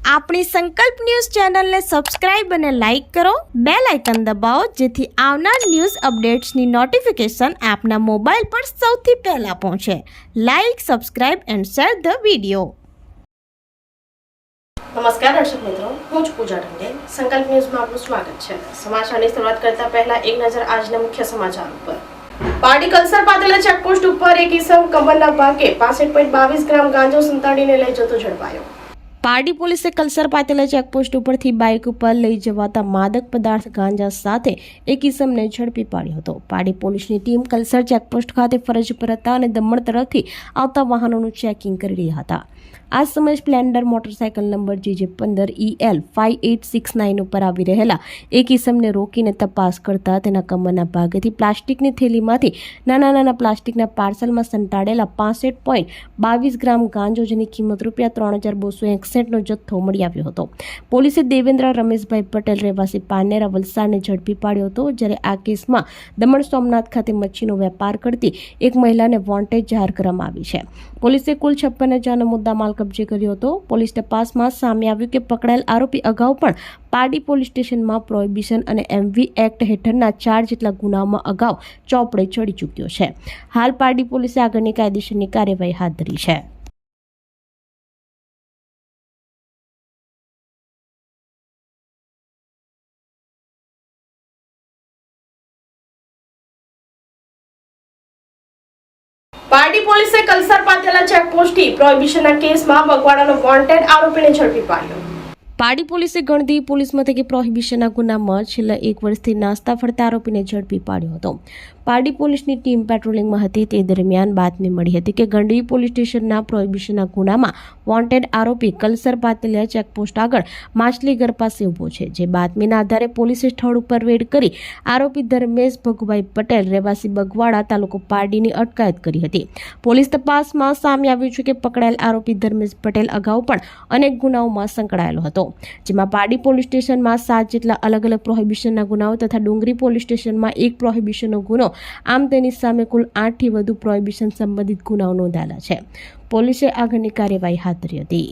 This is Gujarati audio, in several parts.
આપણી સંકલ્પ ન્યૂઝ ચેનલને સબસ્ક્રાઇબ અને લાઇક કરો, બેલ આઇકન દબાવો જેથી આવનાર ન્યૂઝ અપડેટ્સની નોટિફિકેશન આપના મોબાઈલ પર સૌથી પહેલા પહોંચે. Like, subscribe and share the video. નમસ્કાર દર્શક મિત્રો, હું છું પૂજા ઢંગે. સંકલ્પ ન્યૂઝમાં આપનું સ્વાગત છે. સમાચારની શરૂઆત કરતા પહેલા એક નજર આજના મુખ્ય સમાચાર ઉપર. પારડી કલસર પાતેલા ચેકપોસ્ટ ઉપર એક ઈસમ કમરના ભાગે 65.22 ગ્રામ ગાંજો સંતાડીને લઈ જતો ઝડપાયો. પારડી પોલીસે કલસર પાતેલા ચેકપોસ્ટ ઉપરથી બાઇક ઉપર લઈ જવાતા માદક પદાર્થ ગાંજા સાથે એક ઈસમને ઝડપી પાડ્યો હતો. પારડી પોલીસની ટીમ કલસર ચેકપોસ્ટ ખાતે ફરજ પર હતા અને દમણ તરફથી આવતા વાહનોનું ચેકિંગ કરી રહ્યા હતા. આ સમયે સ્પ્લેન્ડર મોટરસાયકલ નંબર JJ15EL 5869 ઉપર આવી રહેલા એક ઈસમને રોકીને તપાસ કરતા તેના કમરના ભાગેથી પ્લાસ્ટિકની થેલીમાંથી નાના પ્લાસ્ટિકના પાર્સલમાં સંતાડેલા 65.22 ગ્રામ ગાંજો જેની કિંમત ₹3261 નો જથ્થો મળી આવ્યો હતો. પોલીસે દેવેન્દ્ર રમેશભાઈ પટેલ રહેવાસી પાનેરા વલસાડને ઝડપી પાડ્યો હતો. જ્યારે આ કેસમાં દમણ સોમનાથ ખાતે મચ્છીનો વેપાર કરતી એક મહિલાને વોન્ટેડ જાહેર કરવામાં આવી છે. પોલીસે કુલ 56,000 નો મુદ્દામાલ કબજે કર્યો હતો. પોલીસ તપાસમાં સામે આવ્યું કે પકડાયેલ આરોપી અગાઉ પણ પારડી પોલીસ સ્ટેશનમાં પ્રોહિબિશન અને MV એક્ટ હેઠળના 4 જેટલા ગુનાઓમાં અગાઉ ચોપડે ચડી ચૂક્યો છે. હાલ પારડી પોલીસે આગળની કાયદેસરની કાર્યવાહી હાથ ધરી છે. પારડી પોલીસે કલસર પાતેલા ચેકપોસ્ટથી પ્રોહિબિશનના કેસમાં બગવાડાનો વોન્ટેડ આરોપીને ઝડપી પાડ્યો. પારડી પોલીસે ગણદેવી પોલીસ મથકે પ્રોહિબિશનના ગુનામાં છેલ્લા 1 વર્ષથી નાસ્તા ફરતા આરોપીને ઝડપી પાડ્યો હતો. પારડી પોલીસની ટીમ પેટ્રોલિંગમાં હતી તે દરમિયાન બાતમી મળી હતી કે ગણદેવી પોલીસ સ્ટેશનના પ્રોહિબિશનના ગુનામાં વોન્ટેડ આરોપી કલસર પાતેલા ચેકપોસ્ટ આગળ માછલીઘર પાસે ઊભો છે. જે બાતમીના આધારે પોલીસે સ્થળ ઉપર રેડ કરી આરોપી ધર્મેશ ભગુભાઈ પટેલ રહેવાસી બગવાડા તાલુકો પારડીની અટકાયત કરી હતી. પોલીસ તપાસમાં સામે આવ્યું છે કે પકડાયેલ આરોપી ધર્મેશ પટેલ અગાઉ પણ અનેક ગુનાઓમાં સંકળાયેલો હતો, જેમાં પારડી પોલીસ સ્ટેશનમાં 7 જેટલા અલગ પ્રોહિબિશનના ગુનાઓ તથા ડુંગરી પોલીસ સ્ટેશનમાં 1 પ્રોહિબિશનનો ગુનો, આમ તેની સામે કુલ 8 થી વધુ પ્રોહિબિશન સંબંધિત ગુનાઓ નોંધાયેલા છે. પોલીસે આગળની કાર્યવાહી હાથ ધરી હતી.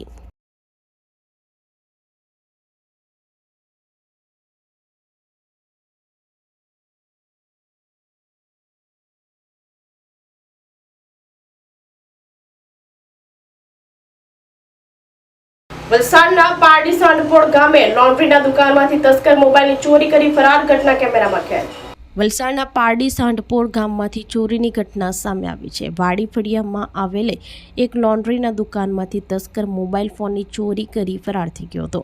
વલસાડના પારડી સાંઢપોળ ગામે લોન્ડ્રીના દુકાનમાંથી તસ્કર મોબાઈલની ચોરી કરી ફરાર ઘટના કેમેરામાં કેદ. વલસાડના પારડી સાંઢપોળ ગામમાંથી ચોરીની ઘટના સામે આવી છે. વાડી ફળિયામાં આવેલે એક લોન્ડ્રીના દુકાનમાંથી તસ્કર મોબાઈલ ફોનની ચોરી કરી ફરાર થઈ ગયો હતો.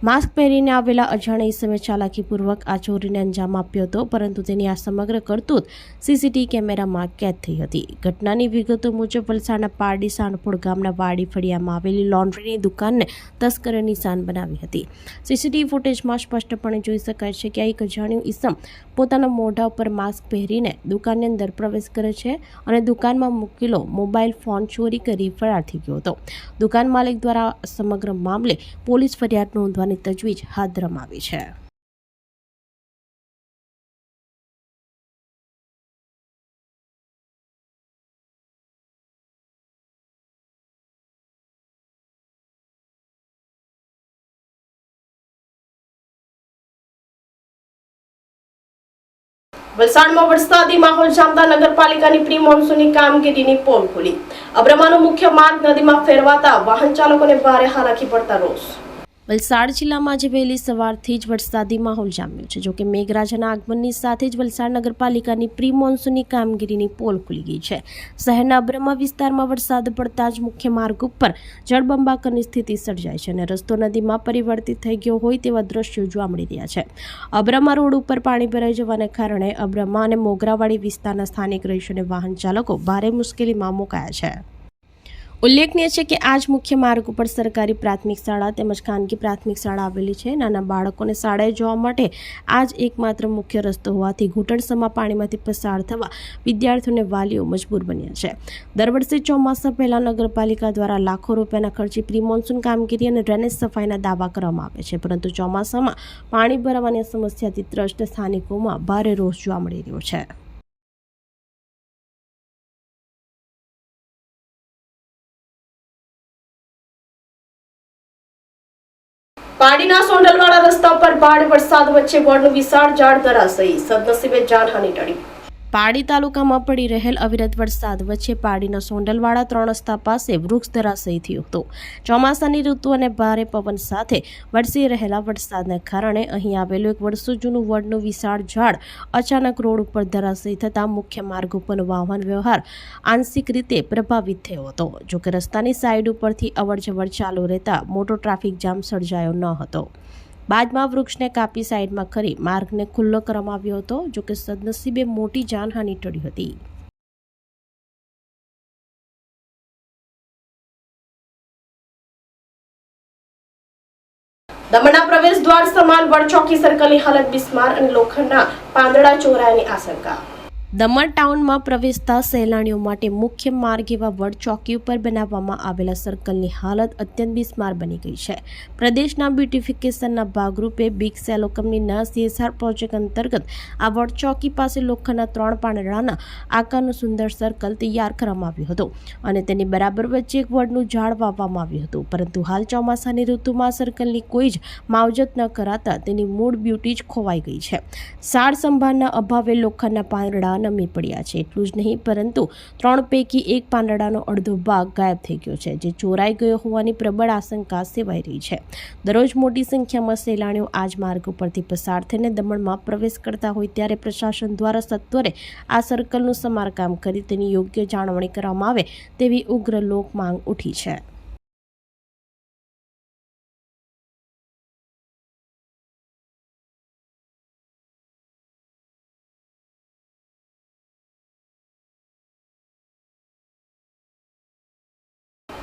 માસ્ક પહેરીને આવેલા અજાણ્યા ઈસમે ચાલાકીપૂર્વક આ ચોરીને અંજામ આપ્યો હતો, પરંતુ તેની આ સમગ્ર કરતૂત CCTV કેમેરામાં કેદ થઈ હતી. ઘટનાની વિગતો મુજબ વલસાડના પારડી સાંઢપોળ ગામના વાડી ફળિયામાં આવેલી લોન્ડ્રીની દુકાનને તસ્કરે નિશાન બનાવી હતી. CCTV ફૂટેજમાં સ્પષ્ટપણે જોઈ શકાય છે કે એક અજાણ્યું ઈસમ પોતાના મોઢા ઉપર માસ્ક પહેરીને દુકાનની અંદર પ્રવેશ કરે છે અને દુકાનમાં મૂકેલો મોબાઈલ ફોન ચોરી કરી ફરાર થઈ ગયો હતો. દુકાન માલિક દ્વારા સમગ્ર મામલે પોલીસ ફરિયાદ નોંધવાની તજવીજ હાથ ધરવામાં આવી છે. વલસાડમાં વરસાદી માહોલ જામતા નગરપાલિકાની પ્રી મોન્સૂનની કામગીરીની પોલ ખુલી. અબ્રમાનો મુખ્ય માર્ગ નદીમાં ફેરવાતા વાહન ચાલકોને ભારે હાલાકી પડતા રોષ. વલસાડ જિલ્લામાં આજે વહેલી સવારથી જ વરસાદી માહોલ જામ્યો છે. જોકે મેઘરાજાના આગમનની સાથે જ વલસાડ નગરપાલિકાની પ્રી મોન્સૂનની કામગીરીની પોલ ખુલી ગઈ છે. શહેરના અબ્રમા વિસ્તારમાં વરસાદ પડતા જ મુખ્ય માર્ગ ઉપર જળબંબાકારની સ્થિતિ સર્જાય છે અને રસ્તો નદીમાં પરિવર્તિત થઈ ગયો હોય તેવા દ્રશ્યો જોવા મળી રહ્યા છે. અબ્રમા રોડ ઉપર પાણી ભરાઈ જવાને કારણે અબ્રમા અને મોગરાવાડી વિસ્તારના સ્થાનિક રહીશો અને વાહન ચાલકો ભારે મુશ્કેલીમાં મુકાયા છે. ઉલ્લેખનીય છે કે આજ મુખ્ય માર્ગ ઉપર સરકારી પ્રાથમિક શાળા તેમજ ખાનગી પ્રાથમિક શાળા આવેલી છે. નાના બાળકોને શાળાએ જવા માટે આજ એકમાત્ર મુખ્ય રસ્તો હોવાથી ઘૂંટણસમા પાણીમાંથી પસાર થવા વિદ્યાર્થીઓને વાલીઓ મજબૂર બન્યા છે. દર વર્ષે ચોમાસા પહેલા નગરપાલિકા દ્વારા લાખો રૂપિયાના ખર્ચે પ્રી મોન્સૂન કામગીરી અને ડ્રેનેજ સફાઈના દાવા કરવામાં આવે છે, પરંતુ ચોમાસામાં પાણી ભરાવાની સમસ્યાથી ત્રસ્ત સ્થાનિકોમાં ભારે રોષ જોવા મળી રહ્યો છે. પાડીના સોંડલવાડા રસ્તા પર ભારે વરસાદ વચ્ચે વડનું વિશાળ ઝાડ ધરાશયી, સદનસીબે જાનહાનિ ટળી. પાડી તાલુકામાં પડી રહેલ અવિરત વરસાદ વચ્ચે પાડીના સોંડલવાડા 3 રસ્તા પાસે વૃક્ષ ધરાશયી થયું હતું. ચોમાસાની ઋતુ અને ભારે પવન સાથે વરસી રહેલા વરસાદને કારણે અહીં આવેલું એક વર્ષો જૂનું વડનું વિશાળ ઝાડ અચાનક રોડ ઉપર ધરાશયી થતાં મુખ્ય માર્ગ ઉપરનો વાહન વ્યવહાર આંશિક રીતે પ્રભાવિત થયો હતો. જોકે રસ્તાની સાઈડ ઉપરથી અવરજવર ચાલુ રહેતા મોટો ટ્રાફિક જામ સર્જાયો ન હતો. બાદમાં વૃક્ષને કાપી સાઈડમાં કરી માર્ગને ખુલ્લો કરવામાં આવ્યો હતો. જોકે સદનસીબે મોટી જાનહાનિ ટળી હતી. દમણના પ્રવેશ દ્વાર સમાન વડચોકી સર્કલની હાલત બિસ્માર અને લોખંડના પાંદડા ચોરાયાની આશંકા. દમણ ટાઉનમાં પ્રવેશતા સહેલાણીઓ માટે મુખ્ય માર્ગ એવા વડ ચોકી ઉપર બનાવવામાં આવેલા સર્કલની હાલત અત્યંત બિસ્માર બની ગઈ છે. પ્રદેશના બ્યુટિફિકેશનના ભાગરૂપે બિગ સેલો કંપનીના CSR પ્રોજેક્ટ અંતર્ગત આ વડ ચોકી પાસે લોખંડના 3 પાંદડાના આકારનું સુંદર સર્કલ તૈયાર કરવામાં આવ્યું હતું અને તેની બરાબર વચ્ચે એક વડનું ઝાડ વાવવામાં આવ્યું હતું. પરંતુ હાલ ચોમાસાની ઋતુમાં સર્કલની કોઈ જ માવજત ન કરાતા તેની મૂળ બ્યુટી જ ખોવાઈ ગઈ છે. સાર સંભાળના અભાવે લોખંડના પાંદડા નમી પડ્યા છે. એટલું જ નહીં પરંતુ 3 પૈકી 1 પાંદડાનો અડધો ભાગ ગાયબ થઈ ગયો છે, જે ચોરાઈ ગયો હોવાની પ્રબળ આશંકા સેવાઈ રહી છે. દરરોજ મોટી સંખ્યામાં સહેલાણીઓ આ જ માર્ગ ઉપરથી પસાર થઈને દમણમાં પ્રવેશ કરતા હોય ત્યારે પ્રશાસન દ્વારા સત્વરે આ સર્કલનું સમારકામ કરી તેની યોગ્ય જાળવણી કરવામાં આવે તેવી ઉગ્ર લોક માંગ ઉઠી છે.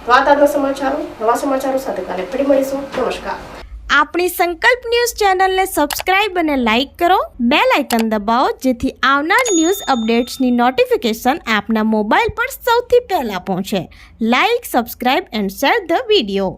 વાત આજના સમાચારો. નવા સમાચારો સાથે કાલે ફરી મળીશું. નમસ્કાર. આપણી સંકલ્પ ન્યૂઝ ચેનલને સબસ્ક્રાઇબ અને લાઇક કરો. બેલ આઇકન દબાવો જેથી આવનાર ન્યૂઝ અપડેટ્સની નોટિફિકેશન આપના મોબાઈલ પર સૌથી પહેલા પહોંચે. Like, subscribe and share the video.